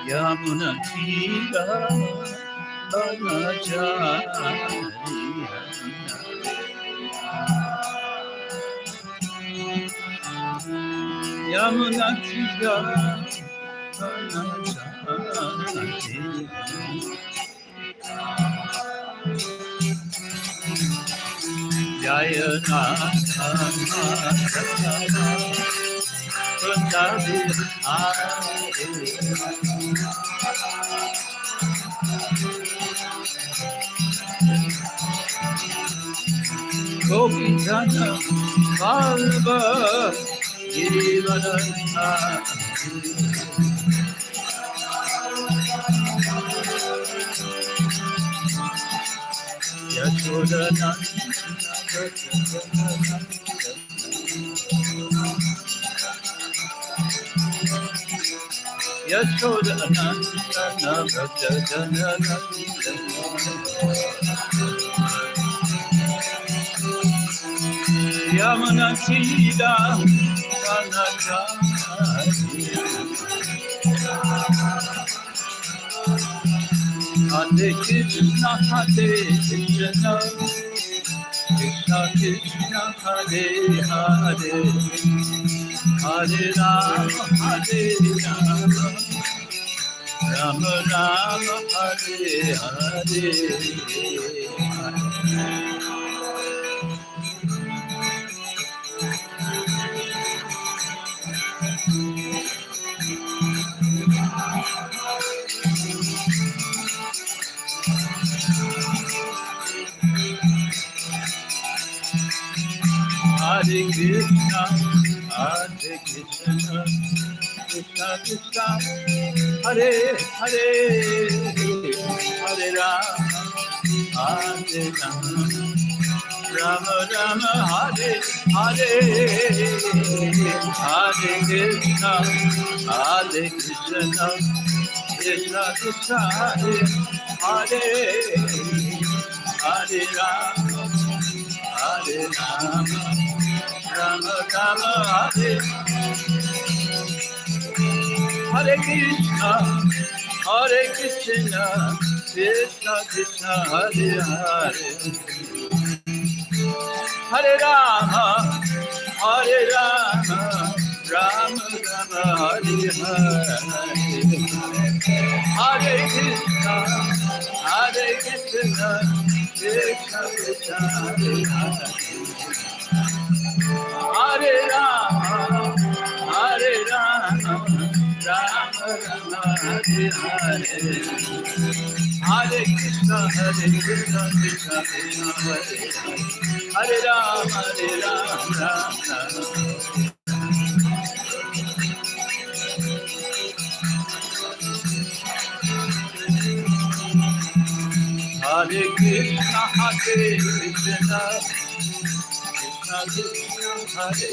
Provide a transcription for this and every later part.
Yamuna Tira Banachari Yamuna Tira Banachari Jaya Nata Punjabi Gopijana Vallabha Girivardhana Yashodhana Yashodhana Yamuna Tira Banachari Hare Krishna Krishna Krishna Hare Hare Hare Rama Rama Rama Hare Hare Hare Krishna, Krishna Krishna, Hare Hare, Hare Rama, Hare Rama, Rama Rama, Hare Hare, Hare Krishna, Krishna Krishna, Hare Hare, Hare Rama, Hare Rama, Rama Rama, Hare Hare Krishna, Krishna Krishna, Hare Hare, Hare Rama, Rama Rama, Hare Hare, Hare Krishna, Krishna Krishna, Hare Hare, Hare Rama, Rama Rama, Hare Hare, Hare Krishna, Krishna Krishna, Hare Rama, Rama Hare Krishna, Krishna Krishna, Hare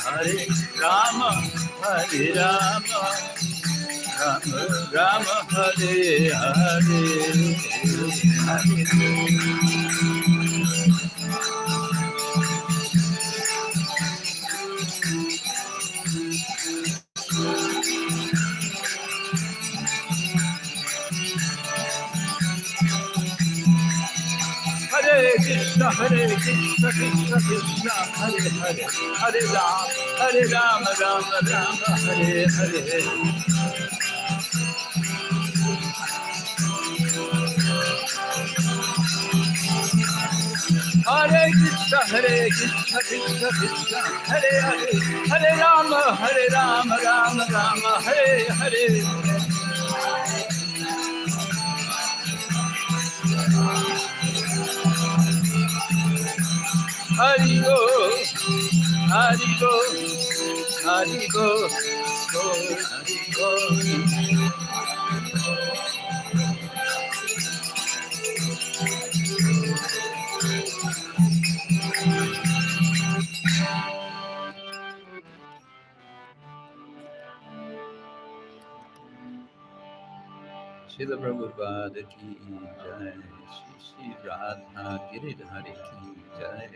Hare, Rama, Rama Rama, Hare Hare, Krishna, Krishna Krishna, Hare Hare, Hare Ram, Ram Ram, Hare Hare. Hare Krishna, Krishna Krishna, Hare Hare, Hare Rama, Rama Rama, Hare Hare. Haribo, Haribo, Haribo, Haribo. Srila Prabhupada ki jai, Shri Radha Giridhari ki jai,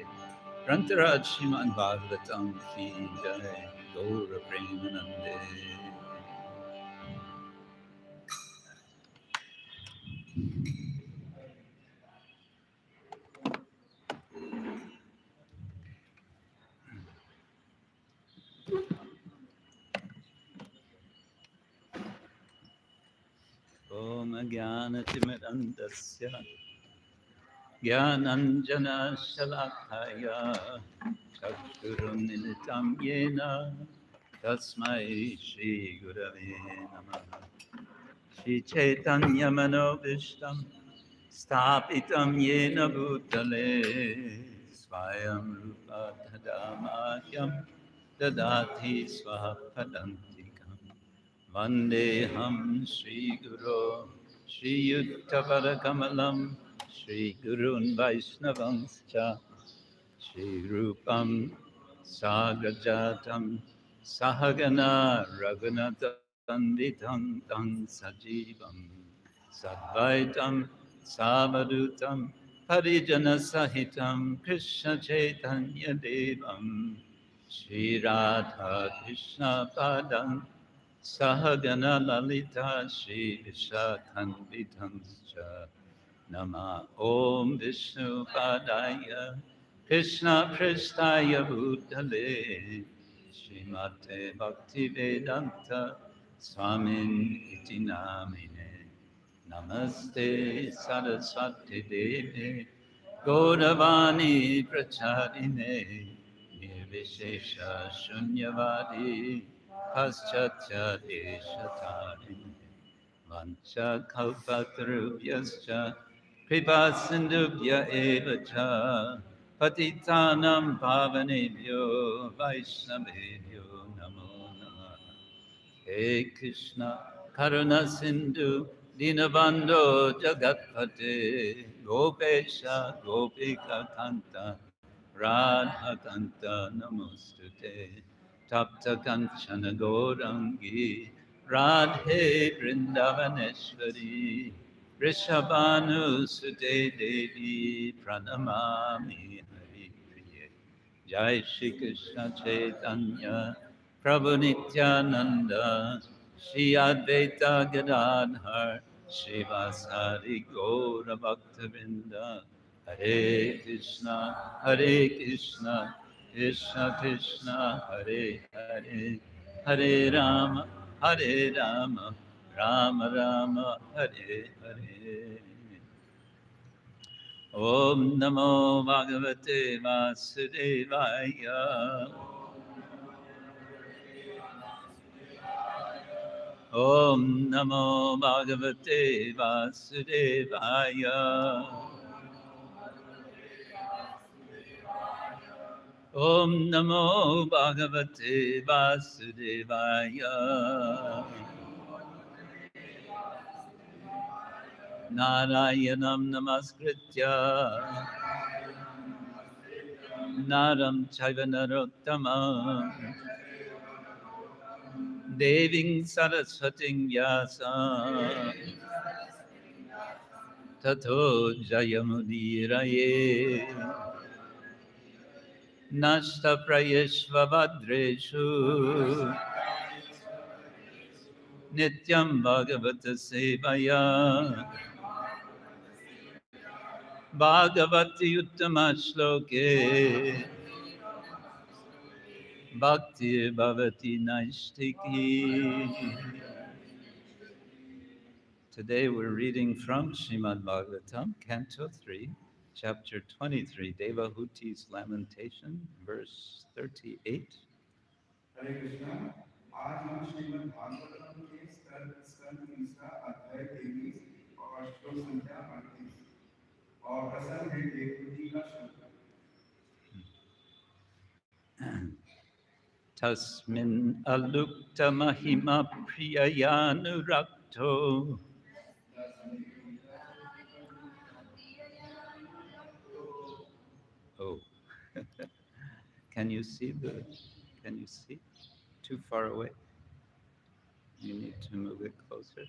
Grantaraj Shriman Bhagavatam ki jai, Gaura Premanande. Om Jnana Timirandasya Jnananjana Shalakaya Chakshurumilitam Yena Tasmai Shri Gurave Namaha Shri Chaitanya Manobishtam Stapitam Yena Bhutale Swayam Rupa Tadamahyam Dadati Swapadantikam Vandeham Shri Guru Shri Yuttavara Kamalam Shri Gurun Vaishnavangscha Shri Rupam Sagrajatam Sahagana Raghunatanditam Tam Sajivam Sadvaitam Savadutam Parijana Sahitam Krishna Chaitanya Devam Shri Radha Krishna Padam Sahagana Lalita Shri Vishakhanitam Nama Om Vishnu Padaya Krishna Prestaya Bhutale Srimate Bhakti Vedanta Swamin Iti Namine Namaste Saraswati Devi Gauravani Pracharine Nirvishesha Shunyavadi Paschatya Deshatarine Vancha kalpatarubhyascha kripa sindubhya eva cha patitanam pavanebhyo vaishnavebhyo namo namah. He Krishna karuna sindhu dinabandho jagatpate gopesha gopika kanta radha kanta namostute tapta kanchana gorangi radhe vrindavaneshwari Rishabhanu sute devi pranamami hari priye Jai Shri Krishna Chaitanya Prabhu Nityananda, Shri Advaita Gadadhar, Shri Vasari Gaura Bhaktavinda, Hare Krishna, Hare Krishna, Krishna Krishna, Hare Hare, Hare Rama, Hare Rama, Rama Rama, Hare Hare. Om Namo Bhagavate Vasudevaya. Om Namo Bhagavate Vasudevaya. Om Namo Bhagavate Vasudevaya. Narayanam Namaskritya Naram Chaiva Narottamam Deving Saraswating Vyasa Tato Jayamudiraye Nashta Prayeshva Vadreshu Nityam Bhagavata Sevaya Bhagavati Uttama Shloke Bhakti Bhavati Naistiki. Today we're reading from Srimad Bhagavatam, Canto 3, Chapter 23, Devahuti's Lamentation, verse 38. हरे कृष्णा आज हम श्रीमद् भागवतम के स्कंद तीसरा अध्याय 23 और श्लोक संख्या 38 और प्रसंग है देवहूति का श्लोक Tasmin alukta mahima priyayanurakto. Oh, can you see? Too far away? You need to move it closer.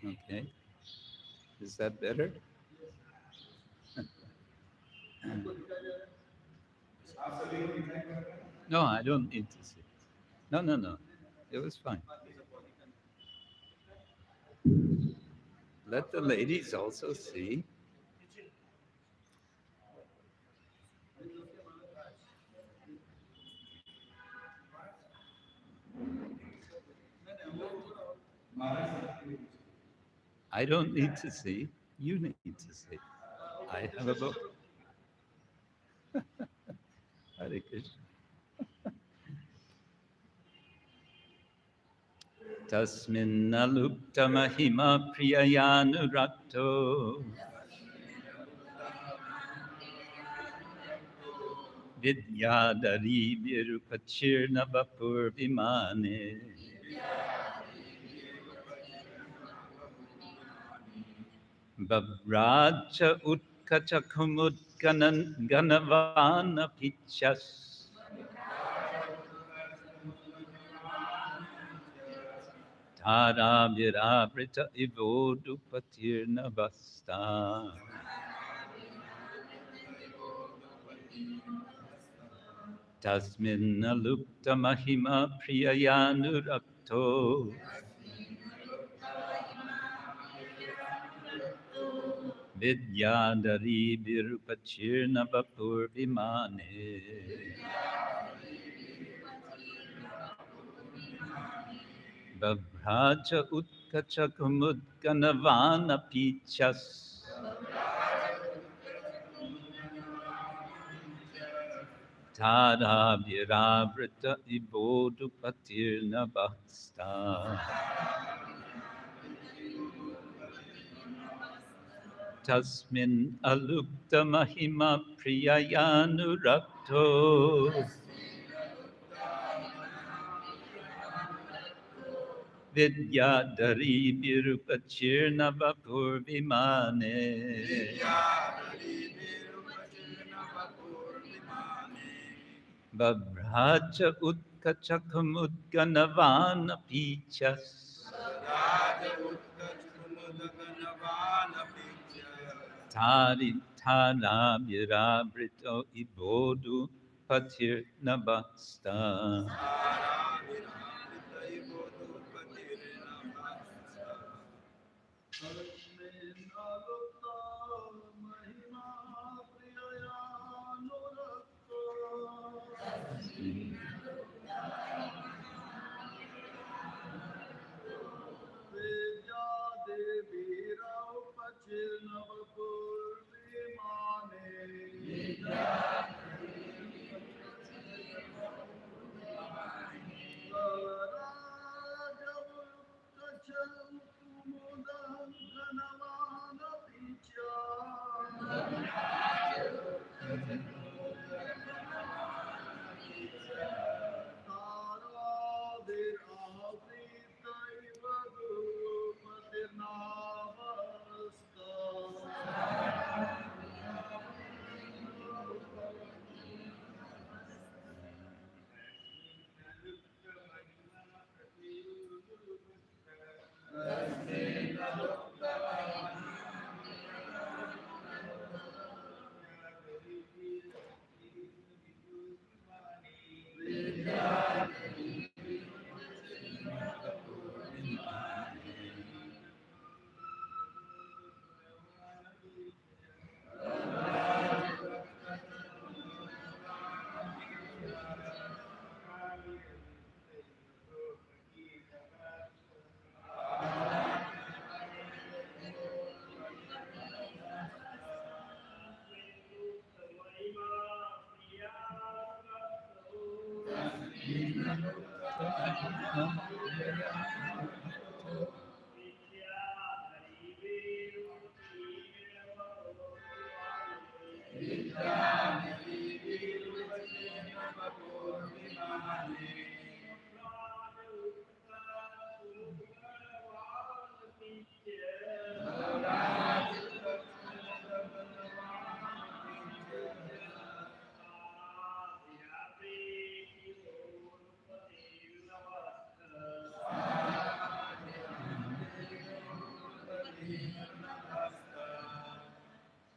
Okay. Is that better? No, I don't need to see. No. It was fine. Let the ladies also see. I don't need to see. You need to see. I have a book. Hare Krishna. Tasmin alupta mahima priyayanurakto. Vidyadari virupachirna vapur vimane. Vabraja utkacha kumudganan ganavana pichas. Tara virabrita ivodupatirna vasta. Tasmin alupta mahima priyayanurakto. Vidyadari virupachirna vapur vimane. Vavraja utkacha kumudganavana pichas. Tada viravrita ivodupatirna bhasta. Tasmin alupta mahima priyayanurakto. Vidyadari virupachirna vapur vimane. Vavraja utkacha kumudganavana pichas. Tari tana virabrito ibodu patir nabasta.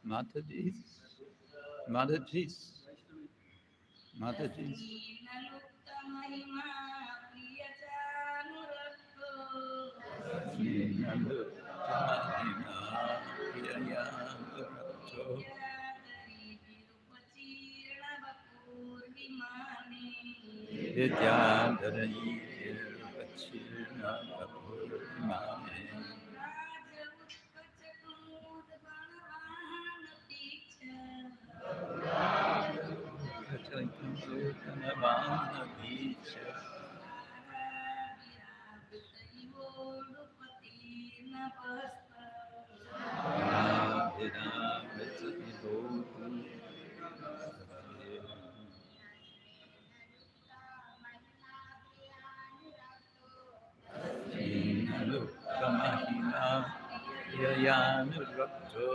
Mataji's, Mataji's, Mataji's. Vidyadhari Pachirna Kapurmane Kachankanavana Vicha Kamahina Yayanurapto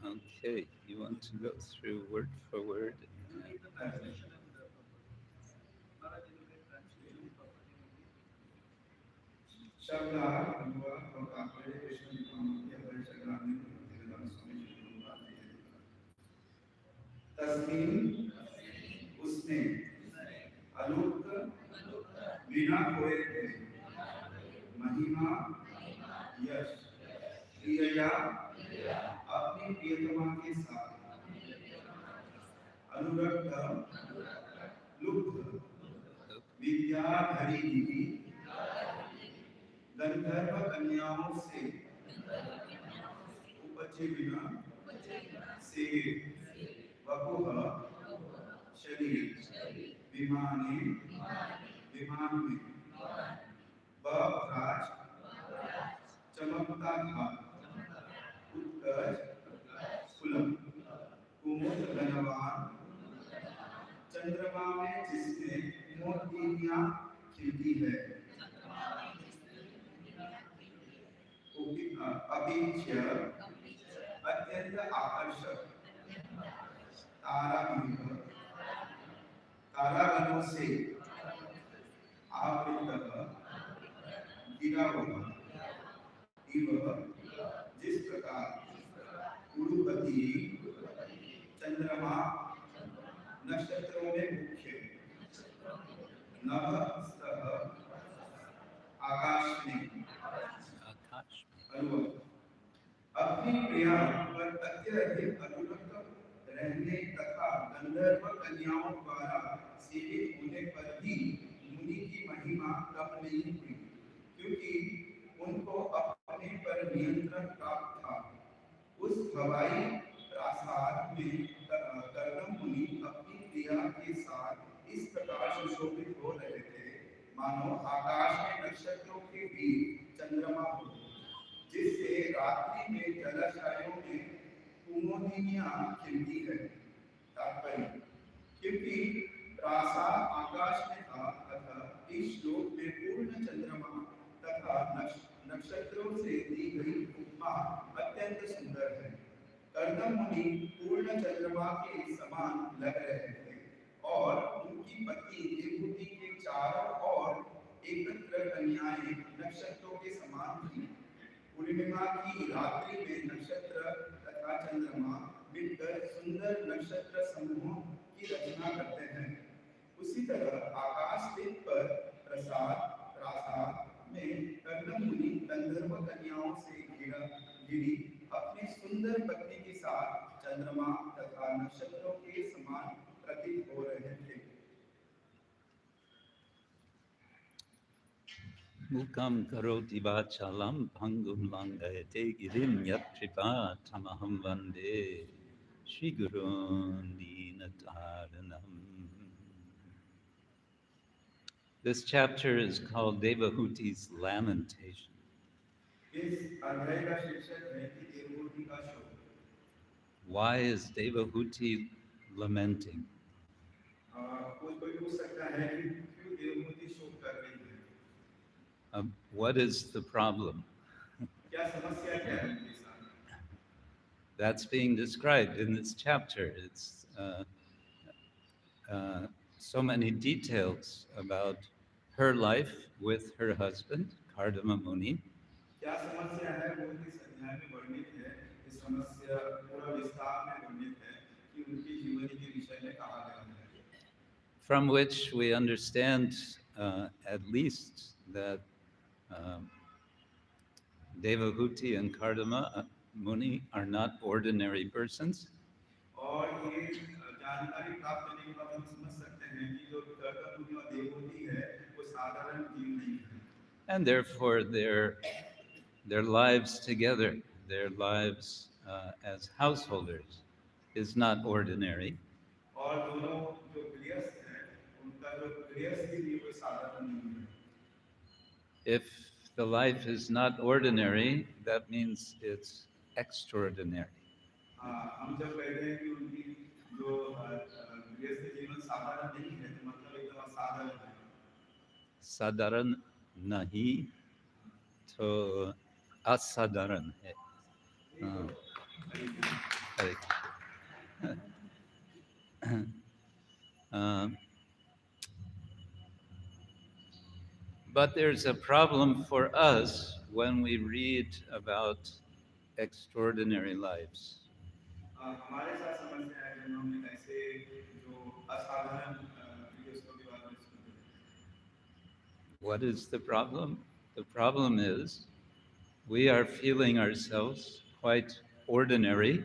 Okay, you want to go through word for word? शब्दार्थ अनुवाद और तात्पर्य कृष्ण विद्वानों के हर शब्दार्थ में भक्तिवेदांत स्वामी जी को बात है तस्मीन उसने अलुप्त बिना खोए थे महिमा यश क्रिया अपनी प्रियतमा के साथ अनुरक्त लुप्त विद्याधरी देवी गंधर्व कन्याओं से उपजे बिना से वपुः शरीर विमाने विमान में बराज चमकता था उत्कर्ष कुलम कुमुद घनवान चंद्रमा में जिसमें मोतियां खिलती है अपेक्ष अत्यंत आकर्षक तारागणों से आवृत गिरा हुआ इव जिस प्रकार उड़ुपति चंद्रमा नक्षत्रों में मुख्य नभस्तः आकाश में अपनी प्रिया पर अत्यधिक अनुरक्त रहने तथा गंधर्व कन्याओं द्वारा सेवित होने पर भी मुनि की महिमा कम नहीं हुई क्योंकि उनको अपने पर नियंत्रण प्राप्त था उस हवाई प्रासाद में कर्दम मुनि अपनी प्रिया के साथ इस प्रकार सुशोभित हो रहे थे मानो आकाश में नक्षत्रों के बीच चंद्रमा हो जिससे रात्रि में जलाशयों में कुमुदिनियां खिलती है तात्पर्य क्योंकि प्रासाद आकाश में था अतः इस श्लोक में पूर्ण चंद्रमा तथा नक्षत्रों से दी गई उपमा अत्यंत सुंदर है कर्दम मुनि पूर्ण चंद्रमा के समान लग रहे थे और उनकी पत्नी देवहूति के चारों ओर एकत्र कन्याएं नक्षत्रों के समान थी पूर्णिमा की रात्रि में नक्षत्र तथा चंद्रमा मिलकर सुंदर नक्षत्र समूहों की की रचना करते हैं। उसी तरह आकाश दिन पर प्रसाद प्रासाद में कर्दम मुनि गंधर्व कन्याओं से घिरी अपनी सुंदर पत्नी के साथ चंद्रमा तथा नक्षत्रों के समान प्रतीत हो रहे थे। Mukam karoti vachalam bhangum langayate girim yat kripa tamaham vande Shri Gurun Dinataranam. This chapter is called Devahuti's Lamentation. इस अध्याय का शीर्षक है कि देवहूति का शोक। Why is Devahuti lamenting? कोई कोई पूछ सकता है कि क्यों देवहूति शोक कर रही है? What is the problem? क्या समस्या क्या है उनके साथ? That's being described in this chapter. It's so many details about her life with her husband, Kardama Muni, क्या समस्या है वो इस अध्याय में वर्णित है। इस समस्या पूरा विस्तार में वर्णित है कि उनकी जीवनी के विषय में कहा गया है। from which we understand at least that um, Devahuti and Kardama Muni are not ordinary persons. और ये जानकारी प्राप्त करने के बाद हम समझ सकते हैं कि जो कर्दम मुनि और देवहूति है वो साधारण जीव नहीं है। And therefore, their lives together, their lives as householders, is not ordinary. और दोनों जो गृहस्थ हैं उनका जो गृहस्थी भी कोई साधारण नहीं है। If the life is not ordinary, that means it's extraordinary. हम जब कहते हैं कि उनकी जो गृहस्थ जीवन साधारण नहीं है तो मतलब एकदम असाधारण है। Sadaran nahi to asadaran hai. Uh, Hare Krishna. Um, But there's a problem for us when we read about extraordinary lives. हमारे साथ समस्या है जब हम ऐसे जो असाधारण गृहस्थों के बारे में सुनते हैं। What is the problem? The problem is we are feeling ourselves quite ordinary,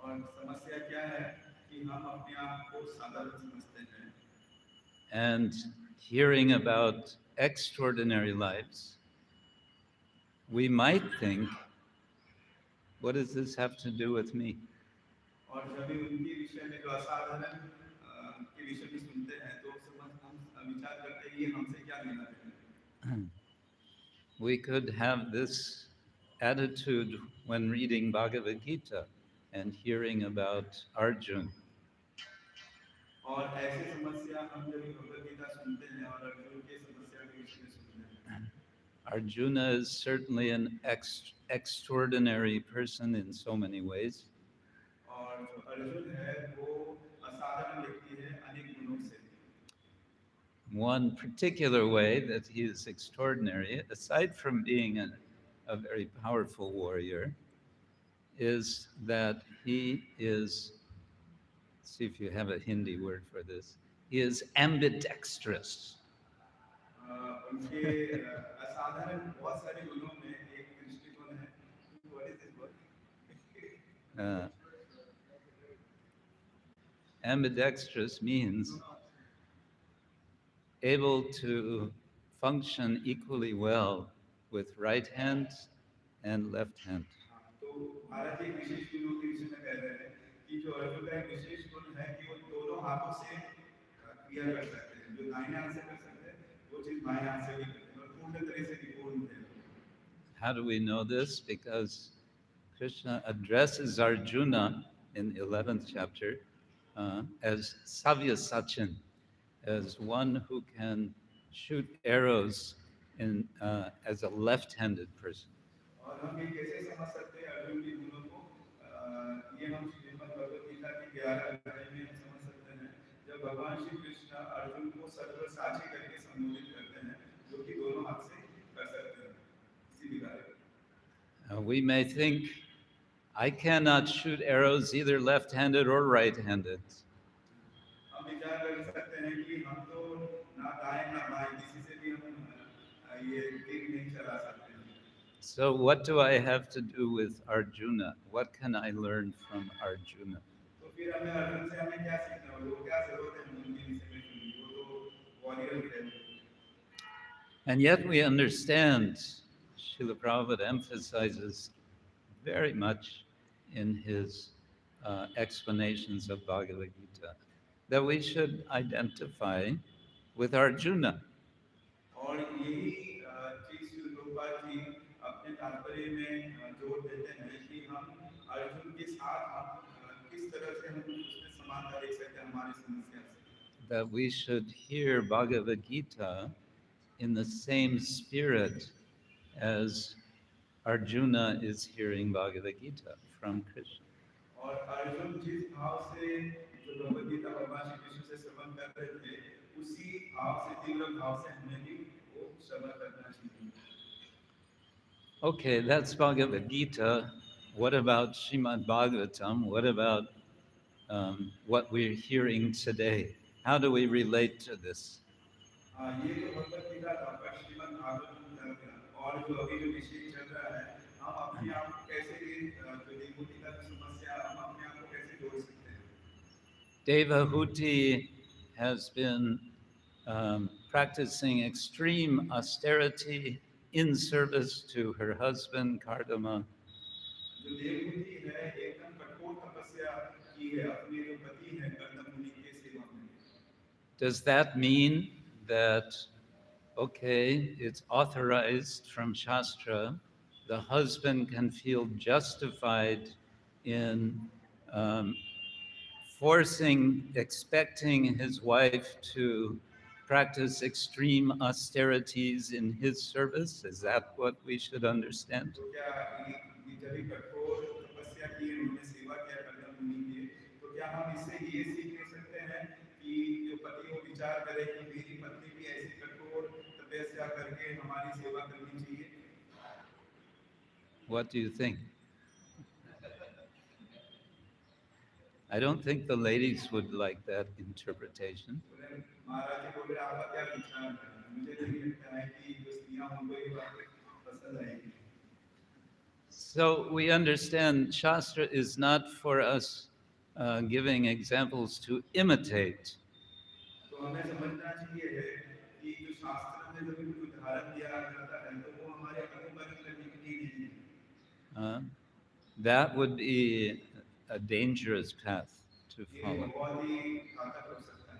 और समस्या क्या है कि हम अपने आप को साधारण समझते हैं and hearing about extraordinary lives, we might think, what does this have to do with me? और जब भी उनके विषय में जो असाधारण के विषय में सुनते हैं तो हम विचार करते हैं ये हमसे क्या लेना देना है। We could have this attitude when reading Bhagavad Gita and hearing about Arjun. और ऐसी समस्या हम जब भगवद गीता सुनते हैं और अर्जुन की समस्या के विषय में सुनते हैं। Arjuna is certainly an extraordinary person in so many ways. और जो अर्जुन है वो असाधारण व्यक्ति है अनेक गुणों से। One particular way that he is extraordinary, aside from being a very powerful warrior, is that he is, let's see if you have a Hindi word for this, he is ambidextrous. उनके असाधारण बहुत सारे गुणों में एक दृष्टिकोण है। What is this word? Uh, ambidextrous means able to function equally well with right hand and left hand. तो महाराज जी एक विशेष गुणों के विषय में कह रहे हैं कि जो अर्जुन का एक विशेष गुण है कि वो दोनों हाथों से क्रिया कर सकते हैं। जो दाहिने हाथ से कर सकते हैं वो चीज बाएं हाथ से भी करते हैं और पूर्ण तरह से निपुण थे। How do we know this? Because Krishna addresses Arjuna in the 11th chapter as Savya Sachin, as one who can shoot arrows as a left-handed person. और हम ये कैसे समझ सकते हैं अर्जुन के गुणों को? ये हम श्रीमद् भगवद गीता के 11 अध्याय में हम समझ सकते हैं जब भगवान श्री कृष्ण अर्जुन को सर्वसाची करके संबोधित करते हैं जो कि दोनों हाथ से कर सकते हैं इसी विधान। We may think, I cannot shoot arrows either left-handed or right-handed. कि हम तो ना दाएं ना बाएं किसी से भी हम ये तीर नहीं चला सकते हैं। So, what do I have to do with Arjuna? What can I learn from Arjuna? तो फिर हमें अर्जुन से हमें क्या सीखना है, वो क्या जरूरत है उनके विषय में सुनने की, वो तो वॉरियर थे। And yet, we understand, Srila Prabhupada emphasizes very much in his explanations of Bhagavad Gita that we should identify with Arjuna. और यही चीज श्री प्रभुपाद जी अपने तात्पर्य में जोर देते हैं कि हम अर्जुन के साथ हम किस तरह से हम उसमें समानता देख सकते हैं हमारी समस्या से। That we should hear Bhagavad Gita in the same spirit as Arjuna is hearing Bhagavad Gita from Krishna. और अर्जुन जिस भाव से जो भगवद गीता भगवान श्री कृष्ण से श्रवण कर रहे थे, उसी भाव से तीव्र भाव से हमें भी वो श्रवण करना चाहिए। Okay, that's Bhagavad Gita. What about Srimad Bhagavatam? What about what we're hearing today? How do we relate to this? ये तो भगवद गीता था, पर श्रीमद् भागवतम और जो अभी जो विषय चल रहा है, हम अपने आप को कैसे जो देवभूति का जो समस्या, हम अपने आप को कैसे जोड़ सकते हैं। Devahuti has been practicing extreme austerity in service to her husband, Kardama. जो देवभूति है एकदम कठोर तपस्या की है अपने जो पति हैं कर्दम मुनि के सेवा में। Does that mean that, okay, it's authorized from Shastra, the husband can feel justified in um, expecting his wife to practice extreme austerities in his service? Is that what we should understand? तो क्या जब भी कठोर तपस्या की उन्होंने सेवा किया कर्दम मुनि की, तो क्या हम इससे ये सीख ले सकते हैं कि जो पति वो विचार करे कि मेरी पत्नी भी ऐसी कठोर तपस्या करके हमारी सेवा करनी चाहिए। What do you think? I don't think the ladies would like that interpretation. महाराज जी बोल रहे आपका क्या विचार है, मुझे नहीं लगता है कि जो स्त्रियां उनको ये बात पसंद आएगी। So we understand Shastra is not for us giving examples to imitate. तो हमें समझना चाहिए है कि जो शास्त्र में जब कुछ उदाहरण दिया जाता है तो वो हमारे अनुकरण करने के लिए नहीं है। Uh, that would be a dangerous path to ये follow. बहुत ही घातक हो सकता है।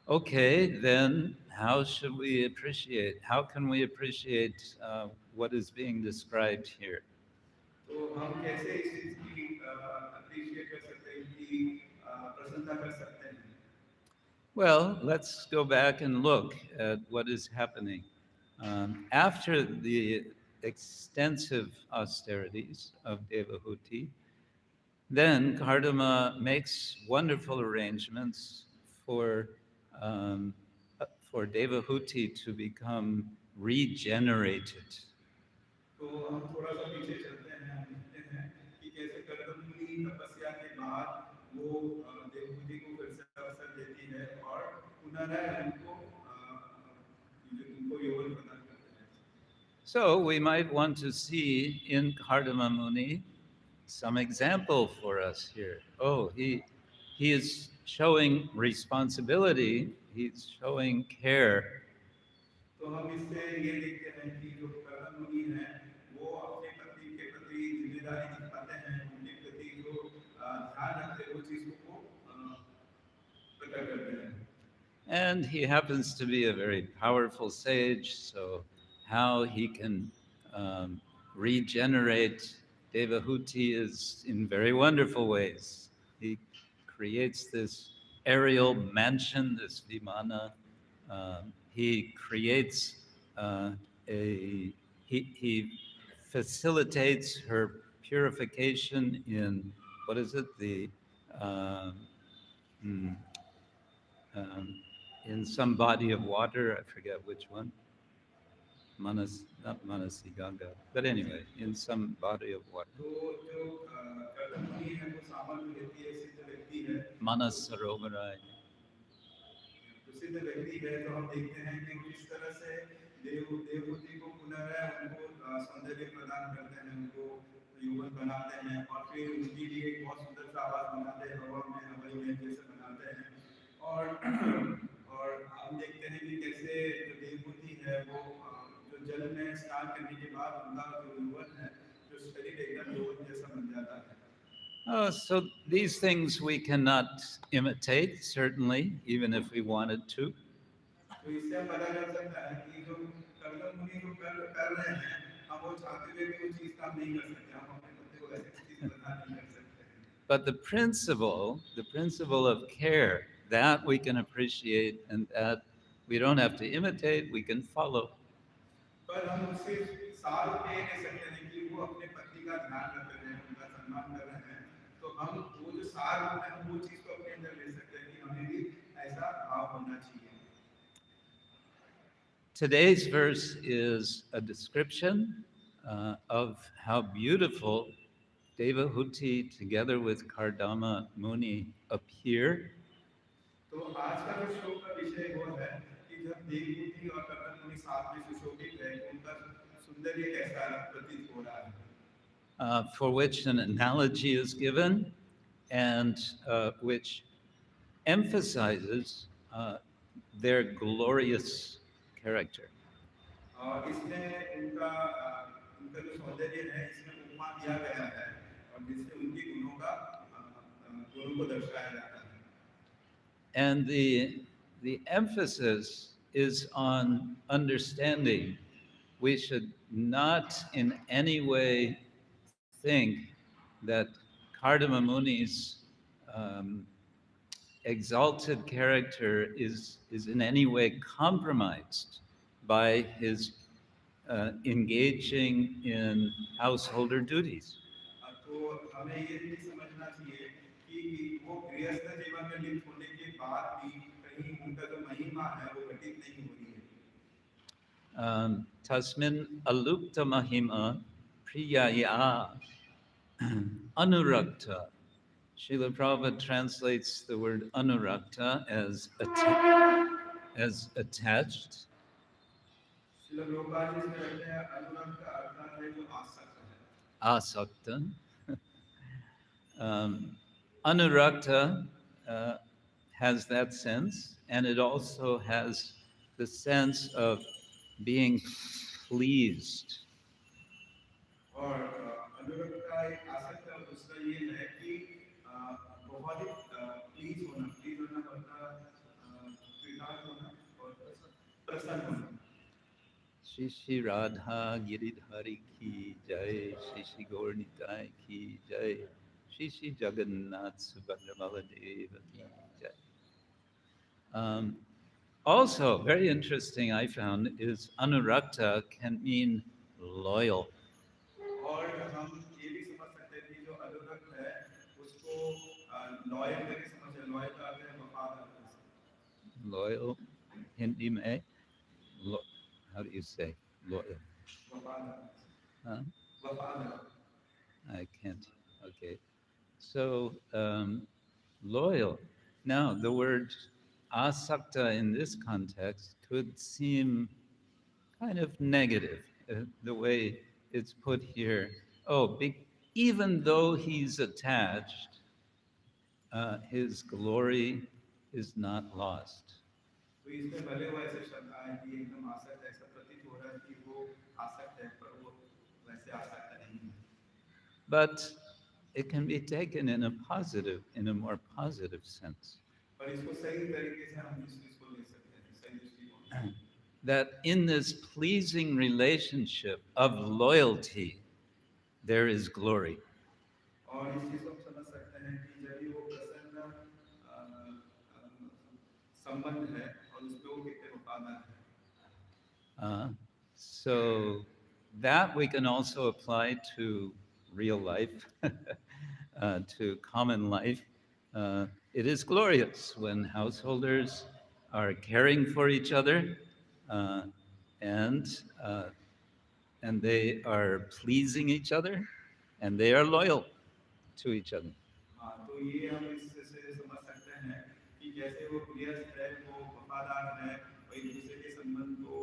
Okay, then how should we appreciate? How can we appreciate what is being described here? तो हम कैसे इस चीज की अप्रिशिएट कर सकते हैं, कि प्रशंसा कर सकते हैं। Well, let's go back and look at what is happening. After the extensive austerities of Devahuti, then Kardama makes wonderful arrangements for, um, for Devahuti to become regenerated. तो हम थोड़ा सा पीछे चलते हैं, हम देखते हैं कि कैसे कर्दम मुनि तपस्या के बाद वो देवभूति को फिर से अवसर देती है और पुनः उनको यौवन प्रदान करते हैं। So we might want to see in Kardama Muni some example for us here. Oh, he is showing responsibility, he's showing care. तो हम इससे ये देखते हैं कि जो कर्दम मुनि हैं वो अपने पति के प्रति जिम्मेदारी दिखाते हैं, उनके प्रति जो ध्यान रखते हैं वो चीजों को प्रकट करते हैं। And he happens to be a very powerful sage, so how he can regenerate Devahuti is in very wonderful ways. He creates this aerial mansion, this vimana. He creates he facilitates her purification in, what is it, the um, hmm, um, in some body of water, I forget which one. Not Manasi Ganga, but anyway, in some body of water. तो जो कर्दम मुनि है वो सामर्थ्य लेती है, सिद्ध व्यक्ति है, Manas Sarovarai. प्रसिद्ध व्यक्ति है तो हम देखते हैं कि वो किस तरह से देवभूति को पुनः उनको सौंदर्य प्रदान करते हैं, उनको यौवन बनाते हैं और फिर उनके लिए एक बहुत सुंदर सा आवाज बनाते हैं, हवा में हवाई महल जैसे बनाते हैं। और और हम देखते हैं कि कैसे जो देवभूति है वो जो जल में स्नान करने के बाद उनका जो यौवन है, जो शरीर एकदम यौवन जैसा बन जाता है। So these things we cannot imitate, certainly, even if we wanted to. तो इससे हम पता चल सकता है कि जो कर्दम मुनि जो कर रहे हैं, हम वो चाहते हुए भी वो चीज काम नहीं कर सकते, हम अपने बंदे को ऐसी चीज प्रदान नहीं कर सकते हैं। But the principle of care, that we can appreciate and that we don't have to imitate, we can follow. पर हम उससे सार रूप ये ले सकते हैं कि वो अपने पति का ध्यान रख रहे हैं, उनका सम्मान कर रहे हैं, तो हम वो जो सार रूप है हम वो चीज को अपने अंदर ले सकते हैं कि हमें भी ऐसा भाव होना चाहिए। Today's verse is a description of how beautiful Devahuti together with Kardama Muni appear. तो आज का जो श्लोक का विषय वो है कि जब देवभूति और कर्दम मुनि साथ में सुशोभित है, उनका सौंदर्य कैसा प्रतीत हो रहा है। For which an analogy is given and which emphasizes their glorious character. और इसमें उनका उनका जो सौंदर्य है इसमें उपमा दिया गया है और जिससे उनके गुणों का गुणों को दर्शाया जाता है। And the emphasis is on understanding. We should not in any way think that Kardama Muni's um, exalted character is in any way compromised by his engaging in householder duties. तो हमें ये भी समझना चाहिए कि वो गृहस्थ जीवन में लिप्त होने के बाद भी कहीं उनका जो महिमा है वो घटित नहीं हो रही है। Tasmin alupta mahima priyaya anurakta. Srila Prabhupada translates the word anurakta as, as attached. Srila Prabhupada ji इसमें रखते हैं अनुरक्त का अर्थ है जो आसक्त है। Asakta. Anurakta has that sense, and it also has the sense of being pleased. और अनुरक्त का एक आसक्त उसका ये है कि बहुत ही प्लीज होना होता कृतार्थ होना और प्रसन्न होना। Shri Shri Radha Giridhari ki jai, Shri Shri Gaurnitai ki jai, Shri Shri Jagannath Subhadramala Deva ki jai. Also, very interesting, I found, is anurakta can mean loyal. और हम ये भी समझ सकते हैं कि जो अनुरक्त है उसको लॉयल करके समझे, लॉयल का अर्थ है वफादार। Loyal, Hindi mein, how do you say loyal? वफादार। Huh? वफादार। I can't. Okay. So, loyal. Now, the word asakta in this context could seem kind of negative, the way it's put here. Oh, even though he's attached, his glory is not lost. तो इसमें भले वो ऐसे शब्द आए कि एकदम आसक्त है, ऐसा प्रतीत हो रहा है कि वो आसक्त है पर वो वैसे आसक्त नहीं है। But it can be taken in a positive, in a more positive sense. पर इसको सही तरीके से हम इस चीज को ले सकते हैं, सही दृष्टिकोण से। That in this pleasing relationship of loyalty, there is glory. और इस चीज को हम समझ सकते हैं कि जब भी वो प्रसन्न संबंध है और उसमें वो कितने वफादार है। So that we can also apply to real life, to common life. It is glorious when householders are caring for each other uh, and, uh, and they are pleasing each other and they are loyal to each other. हाँ, तो ये हम इससे समझ सकते हैं कि कैसे वो गृहस्थ है, वो वफादार है, वो एक दूसरे के संबंध को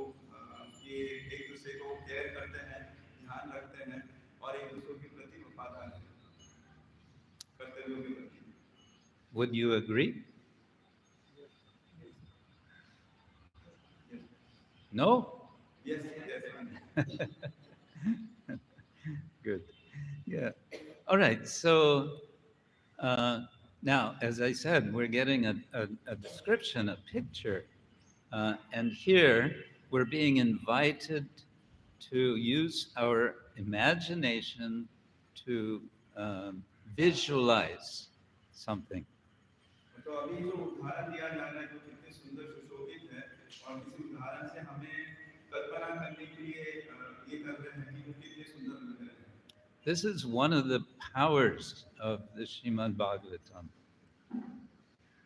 के एक दूसरे को केयर करते हैं, ध्यान रखते हैं और एक दूसरे के प्रति वफादार है, कर्तव्यों के प्रति। Would you agree? Yes. No? Yes, definitely. Good. Yeah. All right. So uh, now, as I said, we're getting a description, a picture. And here we're being invited to use our imagination to visualize something. तो अभी जो उदाहरण दिया जा रहा है जो कितने सुंदर सुशोभित है और किसी उदाहरण से हमें कल्पना करने के लिए ये कर रहे हैं कि वो कितने सुंदर लग रहे हैं। This is one of the powers of the Srimad Bhagavatam.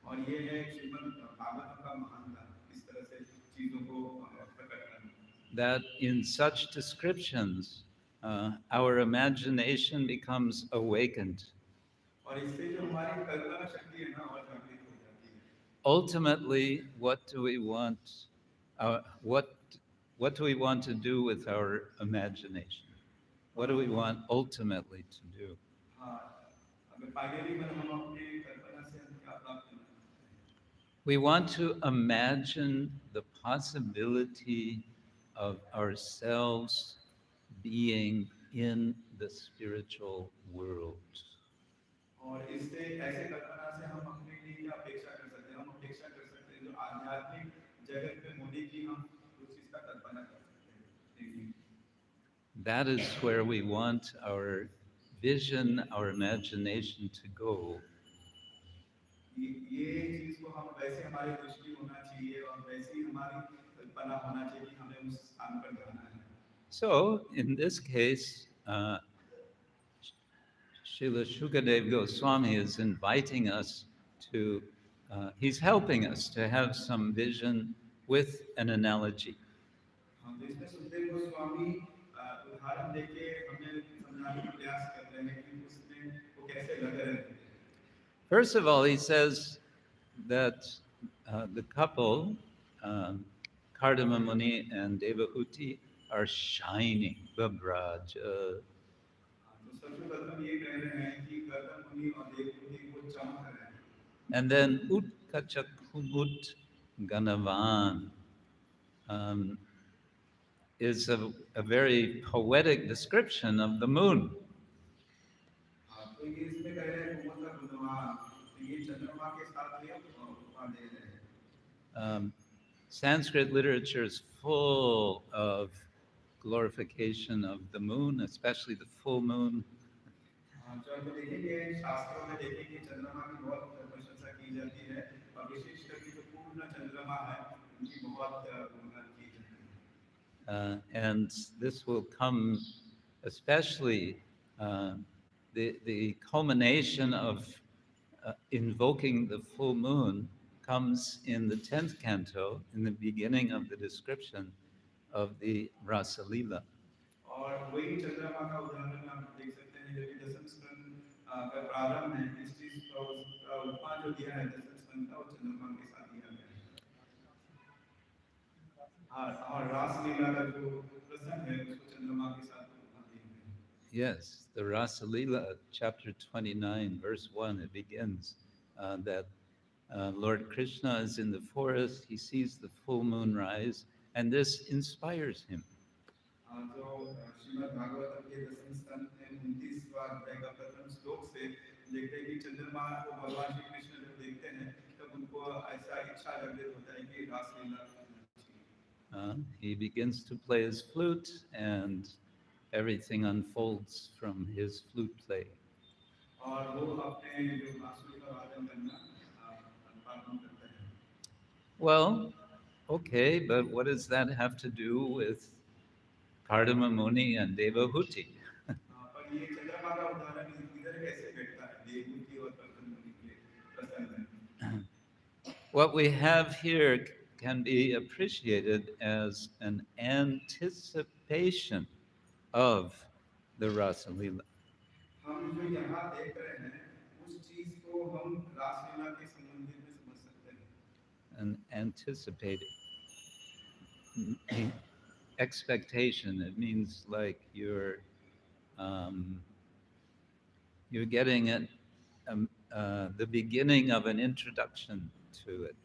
और ये है श्रीमद् भागवतम का महानता, इस तरह से चीजों को प्रकट करना। That in such descriptions, our imagination becomes awakened. और इससे जो हमारी कल्पना शक्ति है ना और जागृत हो जाती है। Ultimately, what do we want? Uh, what what do we want to do with our imagination? What do we want ultimately to do? हाँ, अगर फाइनली में हम अपने कल्पना से हम क्या प्राप्त करना चाहते हैं? We want to imagine the possibility of ourselves being in the spiritual world. और इससे ऐसे कल्पना से हम अपने लिए क्या अपेक्षा कर सकते हैं? हम अपेक्षा कर सकते हैं जो आध्यात्मिक जगत में होने की हम उस चीज का कल्पना कर सकते हैं। Thinking। That is where we want our vision, our imagination to go. ये चीज को हम वैसे हमारी दृष्टि होना चाहिए और वैसे ही हमारी कल्पना होना चाहिए कि हमें उस स्थान पर जाना है। So, in this case, Srila Shukadev Goswami is inviting us to, he's helping us to have some vision with an analogy. हाँ, तो इसमें सुखदेव गोस्वामी उदाहरण देके हमें समझाने का प्रयास कर रहे हैं कि उसमें वो कैसे लग रहे हैं। First of all, he says that the couple, um, Kardama Muni and Devahuti, are shining, Babraja. तो सबसे प्रथम ये कह रहे हैं कि गौतम मुनि और देवमुनि वो चमक रहे हैं। And then Utkachakumut Ganavan um, is a very poetic description of the moon. हाँ, तो ये इसमें कह रहे हैं कुमुद का गुणवान, तो ये चंद्रमा के साथ ये उपमा दे रहे हैं। Sanskrit literature is full of glorification of the moon, especially the full moon. हाँ, जो आप देखेंगे शास्त्रों में देखेंगे चंद्रमा की बहुत प्रशंसा की जाती है और विशेष करके जो पूर्ण चंद्रमा है उनकी बहुत गुणगान की जाती है। And this will come especially the culmination of invoking the full moon comes in the 10th canto, in the beginning of the description of the Rasa Lila. और वही चंद्रमा का उदाहरण आप देख सकते हैं जो कि दसम स्कंद का प्रारंभ है। इस चीज का उसका उपमा जो दिया है दसम स्कंद का वो चंद्रमा के साथ दिया गया है। हाँ, और रासलीला का जो प्रसंग है उसको चंद्रमा के साथ उपमा दी गई है। Yes, the Rasa Lila, chapter 29, verse 1, it begins that Lord Krishna is in the forest, he sees the full moon rise, and this inspires him. जो श्रीमद् भागवतम के दसम स्कंद में 29वां अध्याय का प्रथम श्लोक से देखते हैं कि चंद्रमा को भगवान श्री कृष्ण जब देखते हैं तब उनको ऐसा इच्छा जागृत होता है कि रासलीला करना चाहिए। He begins to play his flute, and everything unfolds from his flute play. और वो अपने जो बांसुरी का वादन करना प्रारंभ करते हैं। Well, okay, but what does that have to do with Kardama Muni and Devahuti? पर ये चंद्रमा का उदाहरण इधर कैसे बैठता है देवहूति और कर्दम मुनि के प्रसंग में। What we have here can be appreciated as an anticipation of the Rasa Lila. हम जो यहाँ देख रहे हैं उस चीज को हम रासलीला के संबंधित में समझ सकते हैं। an anticipated expectation. It means like um, you're getting the beginning of an introduction to it.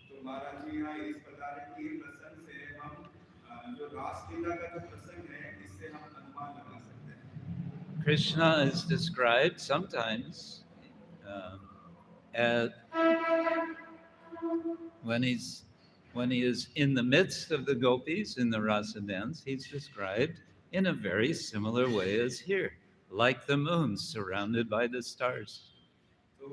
तो महाराज जी यहाँ इस प्रकार है कि ये प्रसंग से हम जो रासलीला का जो प्रसंग है इससे हम अनुमान लगा सकते हैं। Krishna is described sometimes um, as when he's when he is in the midst of the gopis in the rasa dance, he's described in a very similar way as here, like the moon surrounded by the stars. तो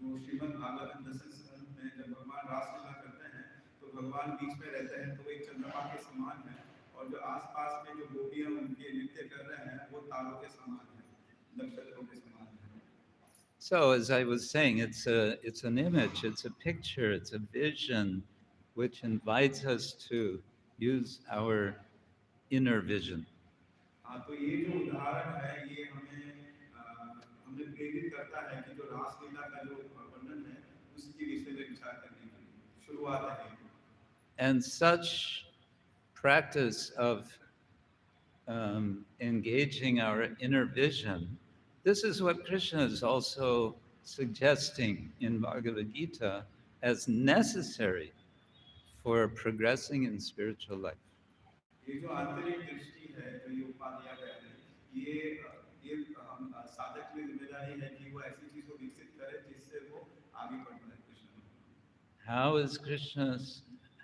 जो श्रीमद् भागवतम दशम स्कंद में जब भगवान रासलीला करते हैं तो भगवान बीच में रहते हैं तो एक चंद्रमा के समान है और जो आसपास में जो गोपियां उनके नृत्य कर रहे हैं वो तारों के समान है, नक्षत्रों के समान है। So, as I was saying, it's an image, it's a picture, it's a vision, which invites us to use our inner vision. हाँ, तो ये जो उदाहरण है ये हमें प्रेरित करता है कि जो रासलीला का जो वर्णन है उसकी विषय में विचार करने की शुरुआत है। And such practice of engaging our inner vision, this is what Krishna is also suggesting in Bhagavad Gita as necessary for progressing in spiritual life. ये जो आंतरिक दृष्टि है जो ये उपमा दिया गया है ये ये हम साधक की जिम्मेदारी है कि वो ऐसी चीज को विकसित करे जिससे वो आगे बढ़ पाए कृष्ण में। How is Krishna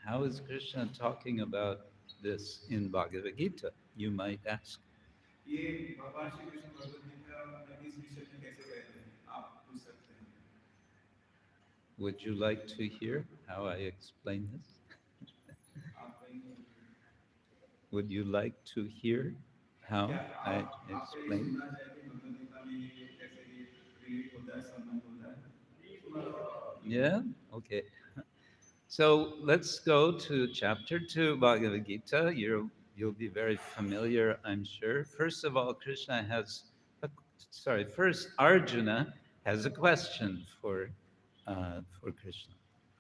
how is Krishna talking about this in Bhagavad Gita? You might ask. ये भगवान श्री कृष्ण भगवद गीता में इस विषय में कैसे कह रहे हैं आप पूछ सकते हैं। Would you like to hear how I explain this? आप कहेंगे Would you like to hear how क्या I आप ये explain? सुनना चाहेंगे भगवद गीता में ये कैसे ये रिलेट होता है संबंध होता है। Yeah? Okay. So let's go to chapter 2, Bhagavad Gita. You'll be very familiar, I'm sure. First of all, first Arjuna has a question for Krishna.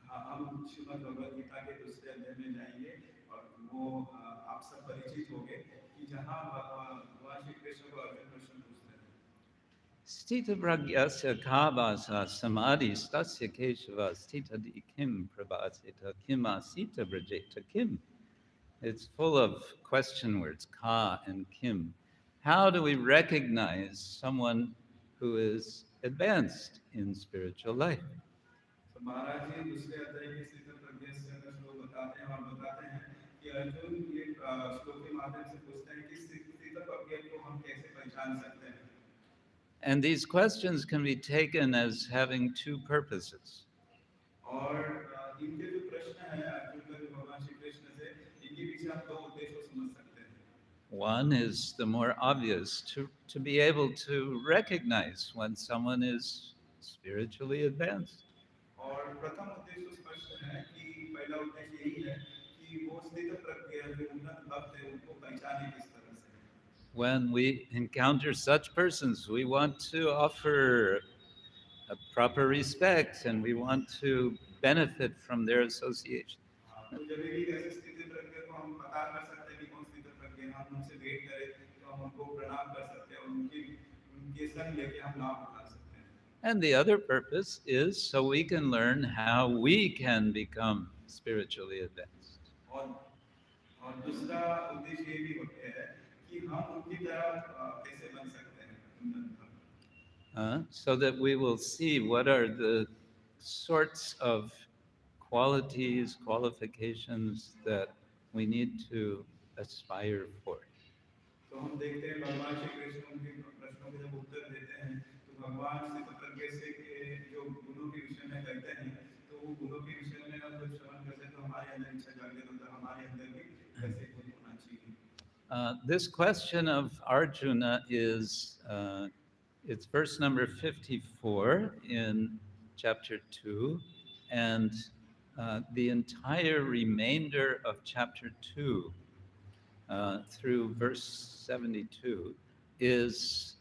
हाँ, हम श्रीमद् भगवद गीता के दूसरे अध्याय में जाएंगे और वो आप सब परिचित होंगे कि जहाँ भगवान श्री कृष्ण को अर्जुन प्रश्न पूछते हैं। Stita pragyasya kavasa samadhi stasya keshava stita di kim prabhasita kim asita brajeta kim. It's full of question words, ka and kim. How do we recognize someone who is advanced in spiritual life? तो महाराज जी दूसरे अध्याय के स्थित प्रज्ञा से का श्लोक बताते हैं और बताते हैं कि अर्जुन ये श्लोक के माध्यम से पूछते हैं कि स्थित प्रज्ञा को हम कैसे पहचान सकते हैं। And these questions can be taken as having two purposes. और इनके जो प्रश्न है अर्जुन का जो भगवान श्री कृष्ण से इनके पीछे हम दो उद्देश्य को समझ सकते हैं। One is the more obvious, to be able to recognize when someone is spiritually advanced. और प्रथम उद्देश्य स्पष्ट है कि पहला उद्देश्य यही है कि वो स्थित प्रज्ञा जो उन्नत भक्त है उनको पहचाने किस तरह से। When we encounter such persons, we want to offer a proper respect and we want to benefit from their association. तो जब भी ऐसे स्थित प्रज्ञा को हम पता कर सकते हैं कि कौन स्थित प्रज्ञा है हम उनसे भेंट करें तो हम उनको प्रणाम कर सकते हैं और उनके संग लेके हम लाभ उठा सकते हैं। And the other purpose is so we can learn how we can become spiritually advanced. और दूसरा उद्देश्य ये भी होता है कि हम उनकी तरह कैसे बन सकते हैं उन्नत भक्त। So that we will see what are the sorts of qualities, qualifications that we need to aspire for. तो हम देखते हैं भगवान श्री कृष्ण उनके प्रश्नों के जब उत्तर देते हैं तो भगवान स्थित प्रज्ञा से के जो गुणों के विषय में कहते हैं तो वो गुणों के विषय में हम जब श्रवण करते हैं तो हमारे अंदर इच्छा जागृत होता है हमारे अंदर भी कैसे गुण होना चाहिए। This question of Arjuna is it's verse number 54 in chapter 2, and the entire remainder of chapter 2 through verse 72 is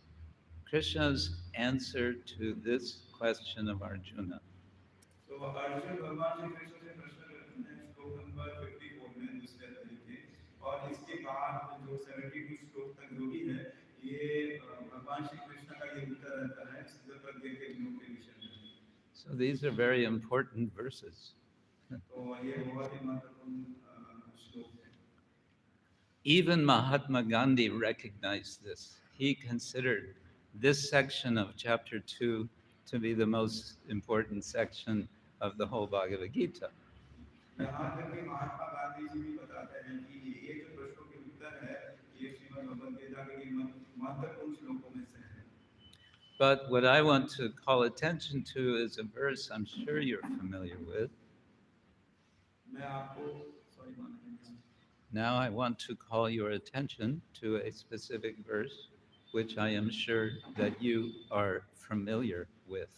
Krishna's answer to this question of Arjuna. तो तो अर्जुन भगवान श्री कृष्ण से प्रश्न करते हैं श्लोक नंबर 54 में दूसरे अध्याय के, और इसके बाद जो 72 श्लोक तक जो भी है, ये भगवान श्री कृष्ण का ये उत्तर रहता है सिद्ध प्रज्ञ के गुणों के विषय में। So these are very important verses. तो ये बहुत ही महत्वपूर्ण श्लोक है। Even Mahatma Gandhi recognized this. He considered this section of chapter 2 to be the most important section of the whole Bhagavad Gita. यहाँ तक कि महात्मा गांधी जी भी बताते हैं कि ये जो प्रश्नों के उत्तर है, ये श्रीमद् भगवद गीता के महत्वपूर्ण श्लोकों में से है। But what I want to call attention to is a verse I'm sure you're familiar with. मैं आपको Now I want to call your attention to a specific verse which I am sure that you are familiar with.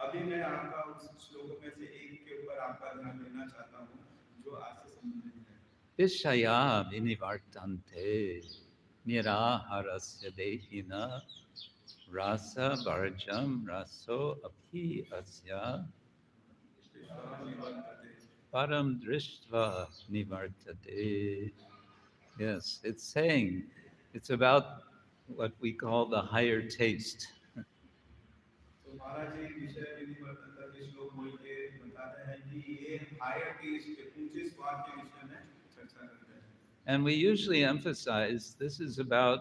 अभी मैं आपका उस श्लोकों में से एक के ऊपर आपका ध्यान देना चाहता हूँ जो आज से संबंधित है। Vishaya vinivartante niraharasya dehina rasa varjam raso api asya param drishtva nivartate. Yes, it's saying, it's about what we call the higher taste. तो महाराज जी विषय विनिवर्तन के श्लोक बोल के बताते हैं कि ये हायर टेस्ट ऊंचे स्वाद के विषय में चर्चा करते हैं। And we usually emphasize this is about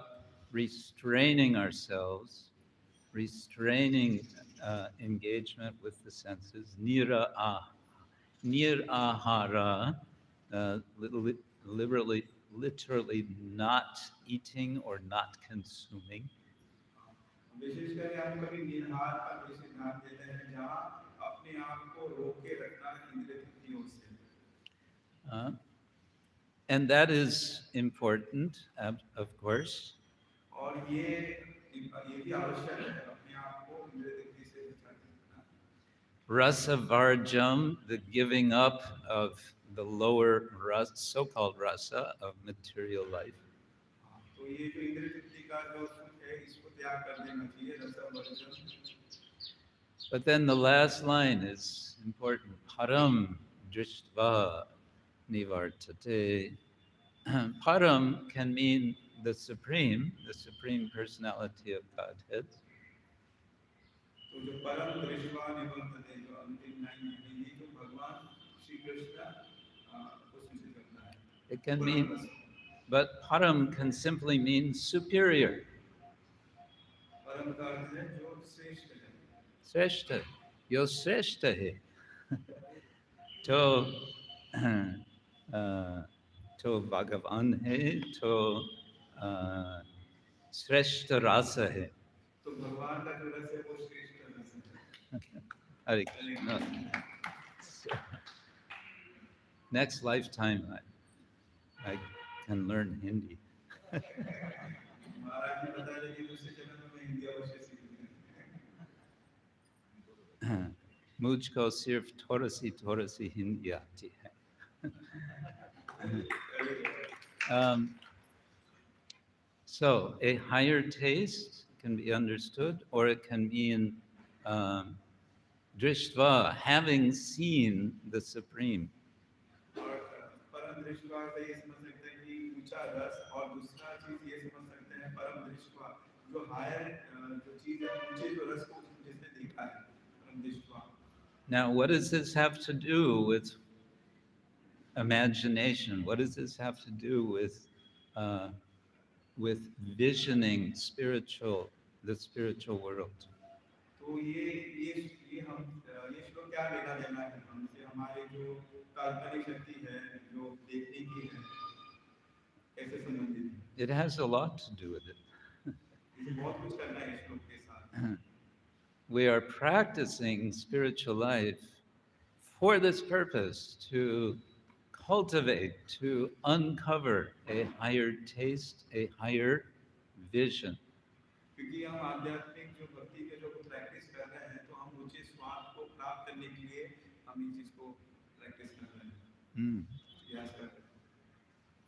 restraining ourselves, restraining engagement with the senses, nirahara, literally not eating or not consuming. विशेषकर हम कभी निहार पर विशेष ध्यान देते हैं जहाँ अपने आप को रोक के रखना इंद्रिय तृप्तियों से। And that is important, of course. और ये भी आवश्यक है अपने आप को इंद्रिय तृप्ति से बचाना। Rasa varjam, the giving up of the lower so-called rasa of material life. तो ये जो इंद्रिय तृप्ति का जो सुख है इसको त्याग कर देना चाहिए, रसा version. But then the last line is important. Param drishtva nivartate. Param can mean the supreme personality of Godhead. तो जो परम दृष्टवा निवर्तते, जो अंतिम लाइन है, ये जो भगवान श्री कृष्ण को सूचित करता है। It can mean, but param can simply mean superior. परम का अर्थ है जो श्रेष्ठ है। Shreshta, yo shreshta hai. To Bhagavan hai, to shreshta rasa hai. तो भगवान का जो रस है वो श्रेष्ठ रस है। Hare Krishna. Next lifetime, I can learn Hindi. महाराज जी बता रहे कि दूसरे जन्म में हिंदी अवश्य सीखनी है। मुझको सिर्फ थोड़ा सी हिंदी आती है। So a higher taste can be understood, or it can mean drishtva, having seen the supreme. और परम दृष्टवा से ये समझ सकते हैं कि ऊंचा रस, और दूसरा चीज ये समझ सकते हैं परम दृष्टवा जो हायर जो चीज है ऊंचे जो रस को जिसने देखा है, परम दृष्टवा। Now, what does this have to do with imagination? What does this have to do with visioning the spiritual world? तो ये हम ये श्लोक क्या लेना देना है हमसे, हमारे जो काल्पनिक शक्ति है जो देखने की है कैसे संबंधित है? It has a lot to do with it. इसे बहुत कुछ करना है इस श्लोक के साथ। We are practicing spiritual life for this purpose, to cultivate, to uncover a higher taste, a higher vision. क्योंकि हम आध्यात्मिक जो भक्ति के जो प्रैक्टिस कर रहे हैं तो हम ऊंचे स्वाद को प्राप्त करने के लिए हम इस चीज को प्रैक्टिस कर रहे हैं, अभ्यास कर रहे हैं।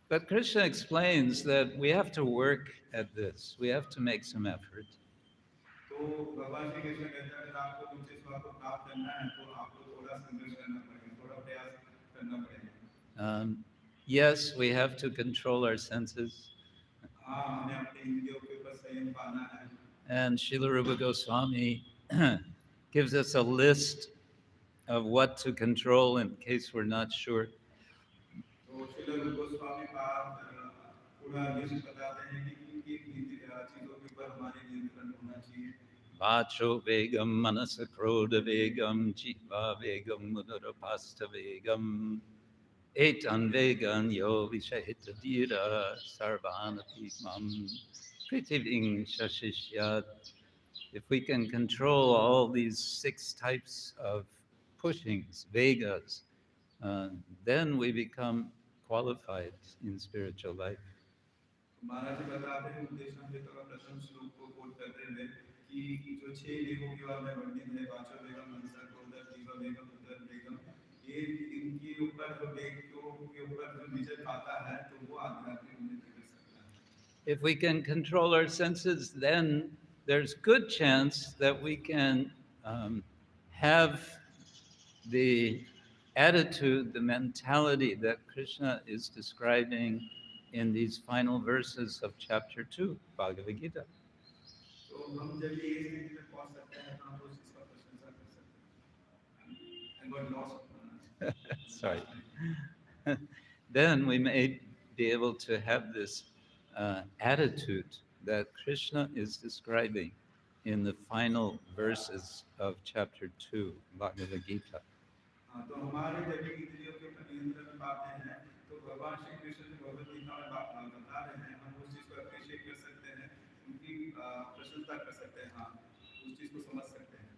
But Krishna explains that we have to work at this. We have to make some effort. तो भगवान श्री कृष्ण कहते हैं अगर आपको ऊंचे स्वाद को प्राप्त करना है तो आपको थोड़ा संघर्ष करना पड़ेगा, थोड़ा प्रयास करना पड़ेगा। Um, yes, we have to control our senses. हाँ, हमें अपने इंद्रियों के ऊपर संयम पाना है। And Srila Rupa Goswami gives us a list of what to control in case we're not sure. तो श्रील रूप गोस्वामी पाद पूरा लिस्ट बताते हैं कि किन किन चीजों के ऊपर हमारे नियंत्रण होना चाहिए। Vacho vegam manasa krodha vegam jiva vegam mudurapasta vegam etan vegan yo vishahita dira sarvanati mam pritiving shashishyat. If we can control all these 6 types of pushings, vegas, then we become qualified in spiritual life. महाराज जी बताते हैं उद्देश्य हम का प्रथम श्लोक को coat करते हुए कि जो 6 वेगों के बारे में वर्णित है, वाचो वेगम, मनसा क्रोध, जीव वेगम, उदर वेगम, ये इनके ऊपर जो वेगों के ऊपर जो विजय पाता है तो वो आध्यात्मिक उन्नति कर सकता है। If we can control our senses, then there's good chance that we can have the attitude, the mentality that Krishna is describing in these final verses of chapter 2, Bhagavad Gita. तो हम जब ये स्थिति में पहुंच सकते हैं तो हम उस चीज का प्रशंसा कर सकते हैं। I got lost. Sorry. Then we may be able to have this attitude that Krishna is describing in the final verses of chapter 2, Bhagavad Gita. हाँ, तो हमारे जब भी इंद्रियों के ऊपर नियंत्रण पाते हैं तो भगवान श्री कृष्ण जो भगवत गीता में बता रहे हैं हम उस चीज को अप्रिशिएट कर सकते हैं, उनकी प्रशंसा कर सकते हैं, हाँ उस चीज को समझ सकते हैं।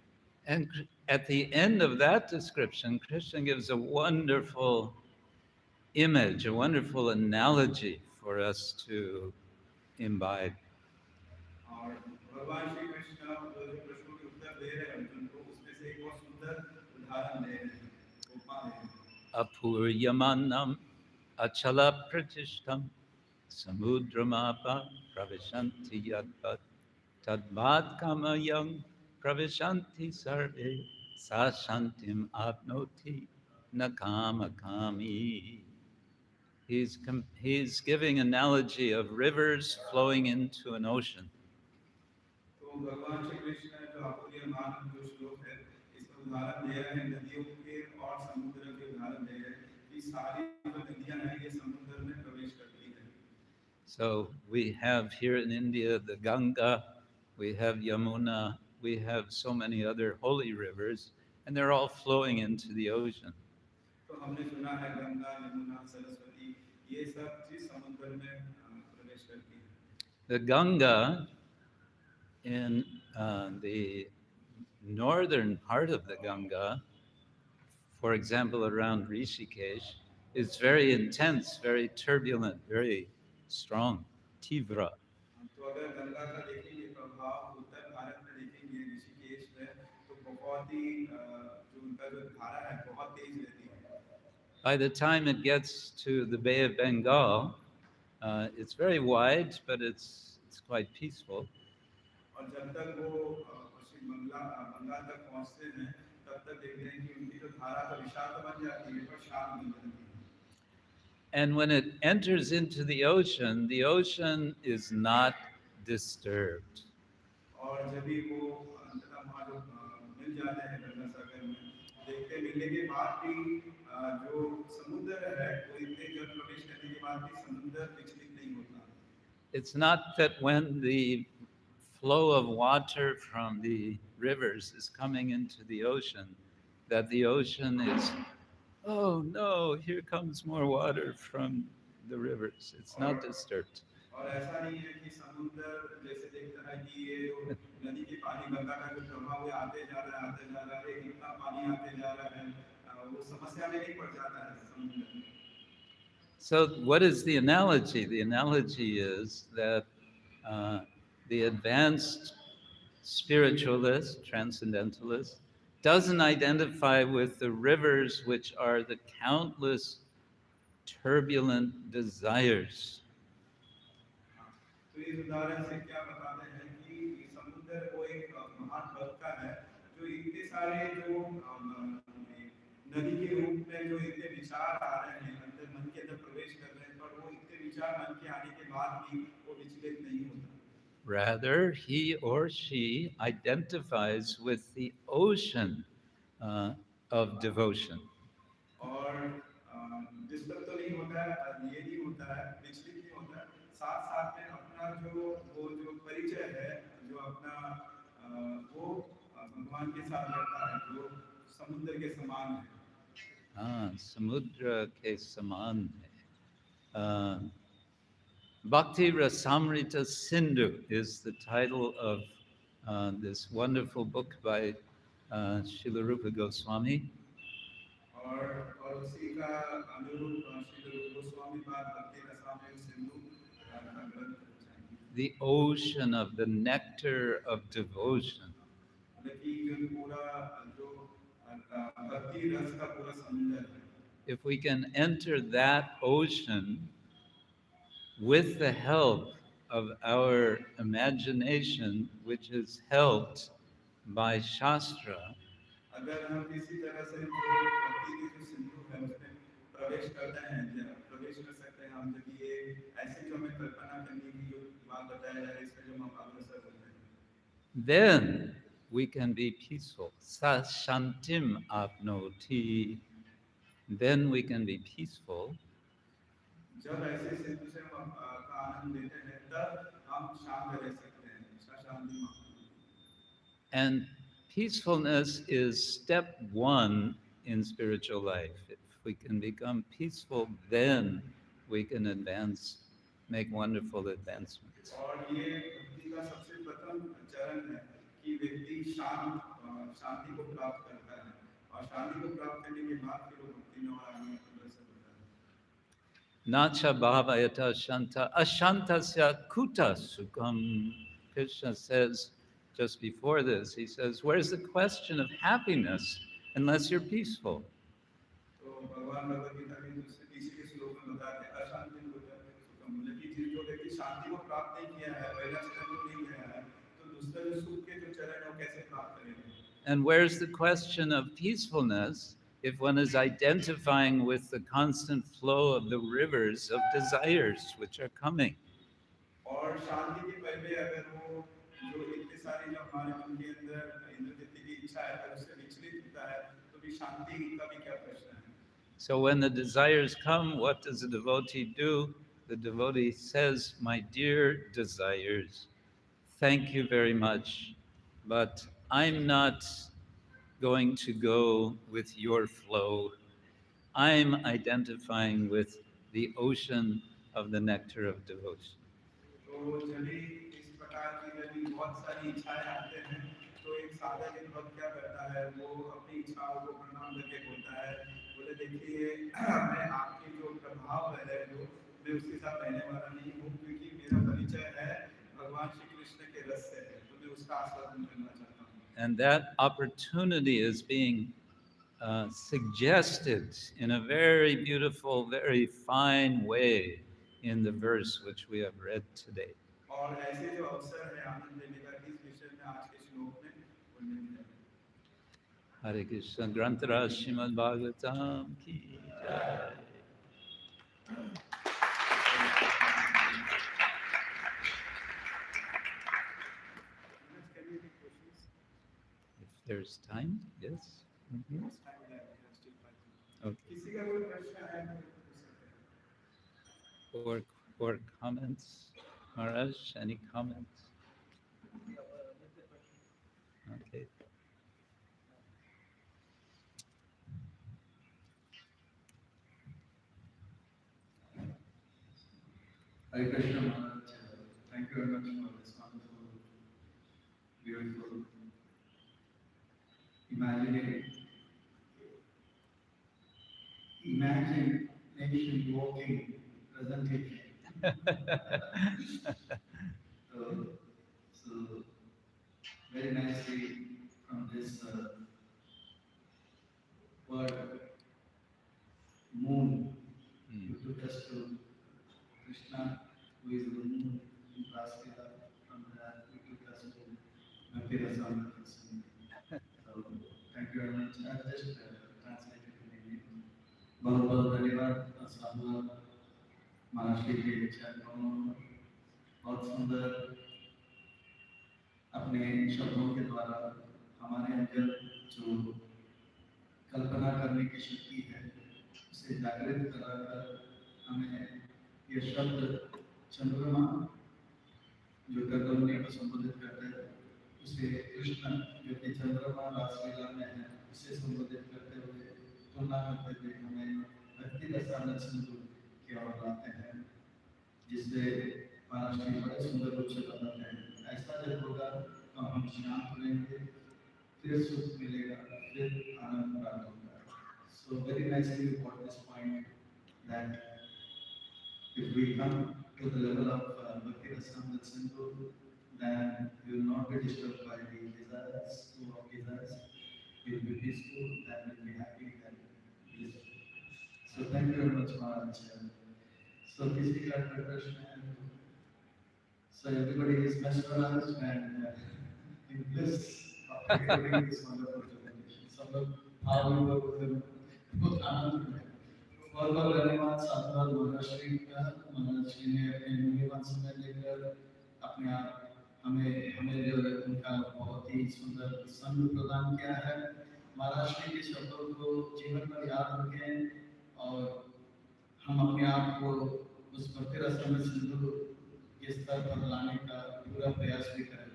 And at the end of that description, Krishna gives a wonderful image, a wonderful analogy for us to imbibe. और भगवान श्री कृष्ण जो जो प्रश्नों के उत्तर दे रहे हैं अर्जुन को उसमें से एक बहुत सुंदर उदाहरण दे रहे हैं, उपमा दे रहे हैं। Apuryamanam achala pratishtam samudramapa pravishanti yadvat tadvat kamayam pravishanti sarve sa shantim apnoti nakama kami. He's giving analogy of rivers flowing into an ocean. तो भगवान श्री कृष्ण जो अपूर्य मान जो श्लोक है इसमें उदाहरण दे रहे हैं नदियों के और समुद्र के उदाहरण दे रहे हैं कि सारी जो नदियां हैं ये समुद्र में प्रवेश करती हैं। So we have here in India the Ganga, we have Yamuna, we have so many other holy rivers, and they're all flowing into the ocean. तो हमने सुना है गंगा, यमुना, सरस्वती ये सब चीज समुद्र में प्रवेश करती हैं। The Ganga in the northern part of the Ganga, for example, around Rishikesh, is very intense, very turbulent, very strong, tivra. तो अगर गंगा का देखेंगे प्रभाव उत्तर भारत में देखेंगे ऋषिकेश में तो बहुत ही जो उनका जो धारा है बहुत तेज रहती है। By the time it gets to the Bay of Bengal, it's very wide, but it's quite peaceful. और जब तक वो पश्चिम बंगाल तक पहुंचते हैं तब तक देखते हैं कि उनकी जो धारा तो विशाल तो बन जाती है पर शांत बन जाती है। And when it enters into the ocean is not disturbed. और जब भी वो अंततः वहाँ जो मिल जाते हैं गंगा सागर में देखते मिलने के बाद भी जो समुद्र है वो इतने जल प्रवेश करने के बाद भी समुद्र विचलित नहीं होता। It's not that when the flow of water from the rivers is coming into the ocean, that the ocean is, oh no, here comes more water from the rivers. It's not disturbed. और ऐसा नहीं है कि समुद्र जैसे देखता है कि ये जो नदी के पानी गंगा का जो प्रभाव है आते जा रहा है आते जा रहा है इतना पानी आते जा रहा है वो समस्या में नहीं पड़ जाता है समुद्र में। So, what is the analogy? The analogy is that the advanced spiritualist, transcendentalist, doesn't identify with the rivers which are the countless turbulent desires. तो इस उदाहरण से क्या बताते हैं कि समुद्र वो एक महान भक्त का है जो इतने सारे जो नदी के रूप में जो इतने विचार आ रहे हैं अंदर मन के अंदर प्रवेश कर रहे हैं, पर वो इतने विचार मन के आने के बाद भी वो विचलित नहीं होता। Rather, he or she identifies with the ocean of devotion. और डिस्टर्ब तो नहीं होता है, ये नहीं होता है, विचलित नहीं होता है, साथ साथ में अपना जो वो जो परिचय है, जो अपना वो भगवान के साथ करता है, जो समुद्र के समान है। Samudra ke saman hai. Bhakti Rasamrita Sindhu is the title of this wonderful book by Srila Rupa Goswami. और उसी का अनुरूप श्री रूप गोस्वामी पाद भक्ति रसामृत सिंधु का ग्रंथ चाहिए। The ocean of the nectar of devotion. मतलब कि जो पूरा जो भक्ति रस का पूरा समुद्र है। If we can enter that ocean with the help of our imagination, which is helped by Shastra, अगर हम किसी तरह से जो भक्ति की जो सिंधु है उसमें प्रवेश करते हैं, प्रवेश कर सकते हैं हम, जब ये ऐसे जो हमें कल्पना करने की जो बात बताया जा रहा है, इसमें जो हम अग्रसर होते हैं, then we can be peaceful. Sa shantim apnoti. Then we can be peaceful. जब ऐसे सिंधु से हम का आनंद लेते हैं तब हम शांत रह सकते हैं, शांति में। And peacefulness is step one in spiritual life. If we can become peaceful, then we can advance, make wonderful advancements. और ये भक्ति का सबसे प्रथम चरण है कि व्यक्ति शांति को प्राप्त करता है, और शांति को प्राप्त करने के बाद फिर वो भक्ति में और आगे अग्रसर होता है। Nacha bhavayata shanta ashantasya kuta sukham. Krishna says just before this, he says, where's the question of happiness unless you're peaceful? तो भगवान भगवद गीता के दूसरे तीसरे श्लोक में बताते हैं अशांति को सुखम, मतलब कि जो व्यक्ति शांति को प्राप्त नहीं किया है, पहला चरण को नहीं किया है, तो दूसरा जो सुख के जो चरण है वो कैसे प्राप्त करेगा। And where's the question of peacefulness if one is identifying with the constant flow of the rivers of desires which are coming? और शांति के पहले अगर वो जो इतने सारे जो हमारे मन के अंदर इंद्रिय की इच्छा है अगर उससे विचलित होता है, तो भी शांति का भी क्या प्रश्न है। So when the desires come, what does the devotee do? The devotee says, my dear desires, thank you very much, but I'm not going to go with your flow. I'm identifying with the ocean of the nectar of devotion. तो जब भी इस प्रकार की जब भी बहुत सारी इच्छाएं आते हैं, तो एक साधक एक भक्त क्या करता है, वो अपनी इच्छाओं को प्रणाम करके बोलता है, बोले देखिए मैं आपके जो प्रभाव है जो मैं उसके साथ रहने वाला नहीं हूँ, क्योंकि मेरा परिचय है भगवान श्री कृष्ण के रस से है, तो मैं उसका आस्वादन करना चाहता हूँ। And that opportunity is being suggested in a very beautiful, very fine way in the verse which we have read today. और ऐसे जो अवसर है आनंद लेने का इस विषय में आज के श्लोक में वर्णन किया है। Hare Krishna Grantara Srimad Bhagavatam Ki Jai. If there's time, yes. Mm-hmm. Okay. किसी का कोई प्रश्न है तो पूछ सकते हैं। Or comments? Maharaj, any comments? Okay. Hare Krishna Maharaj, thank you very much for this wonderful, beautiful, imagination walking presentation. So very nicely from this word moon, you took us to Krishna, who is the moon in Praskila. From that, you took us to Bhakti Rasamrita. So, thank you very much. I'll just translate it in बहुत बहुत धन्यवाद साधुवाद महाराज जी के चरणों में बहुत सुंदर अपने शब्दों के द्वारा हमारे अंदर जो कल्पना करने की शक्ति है उसे जागृत कराकर हमें ये शब्द चंद्रमा जो गगन को संबोधित करते हैं उसे कृष्ण जो कि चंद्रमा रासलीला में है उसे संबोधित करते हुए तुलना करते हुए हमें भक्ति रसायन सिंधु की ओर लाते हैं जिससे महाराज जी बड़े सुंदर रूप से बताते हैं ऐसा जब होगा तो हम शांत रहेंगे फिर सुख मिलेगा फिर आनंद प्राप्त होगा. So very nicely you got this point that if we come to the level of Bhakti Rasamrita Sindhu, then we will not be disturbed by the desires, two of desires. We will be peaceful, then we will be happy, then blissful. So thank you very much, Maharaj. So this is our preparation. So everybody is mesmerized and in bliss after hearing this wonderful presentation. सब लोग भाव विभोर में बहुत आनंद में बहुत बहुत धन्यवाद साधुवाद महाराज जी ने अपने मूल्यवान समय लेकर अपने आप हमें जो है उनका बहुत ही सुंदर संग प्रदान किया है. महाराज जी के शब्दों को जीवन में याद रखें और हम अपने आप को उस भक्ति रस में सिंधु के स्तर पर लाने का पूरा प्रयास भी करें.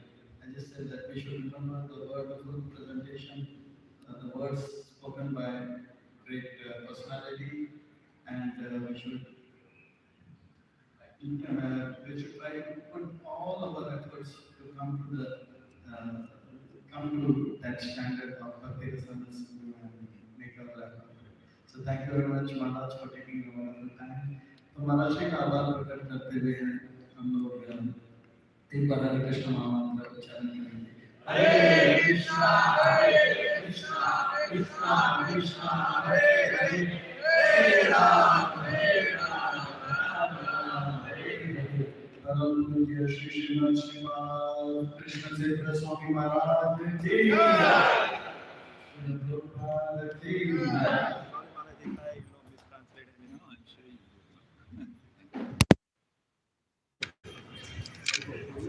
I just said that we should remember the wonderful presentation, the words spoken by great personality, and we should try to put all our efforts to come to that standard of Bhakti Rasamrita Sindhu and make our life perfect. So thank you very much, Maharaj, for taking a wonderful time. तो महाराज जी का आभार प्रकट करते हुए हम लोग तीन बार हरे कृष्ण महामंत्र उच्चारण करेंगे. हरे कृष्णा कृष्णा कृष्णा हरे हरे हरे राम राम हरे हरे. परम पूज्य श्री श्रीमद श्रीमद कृष्ण चैतन्य स्वामी महाराज की जय. प्रभुपाद की जय.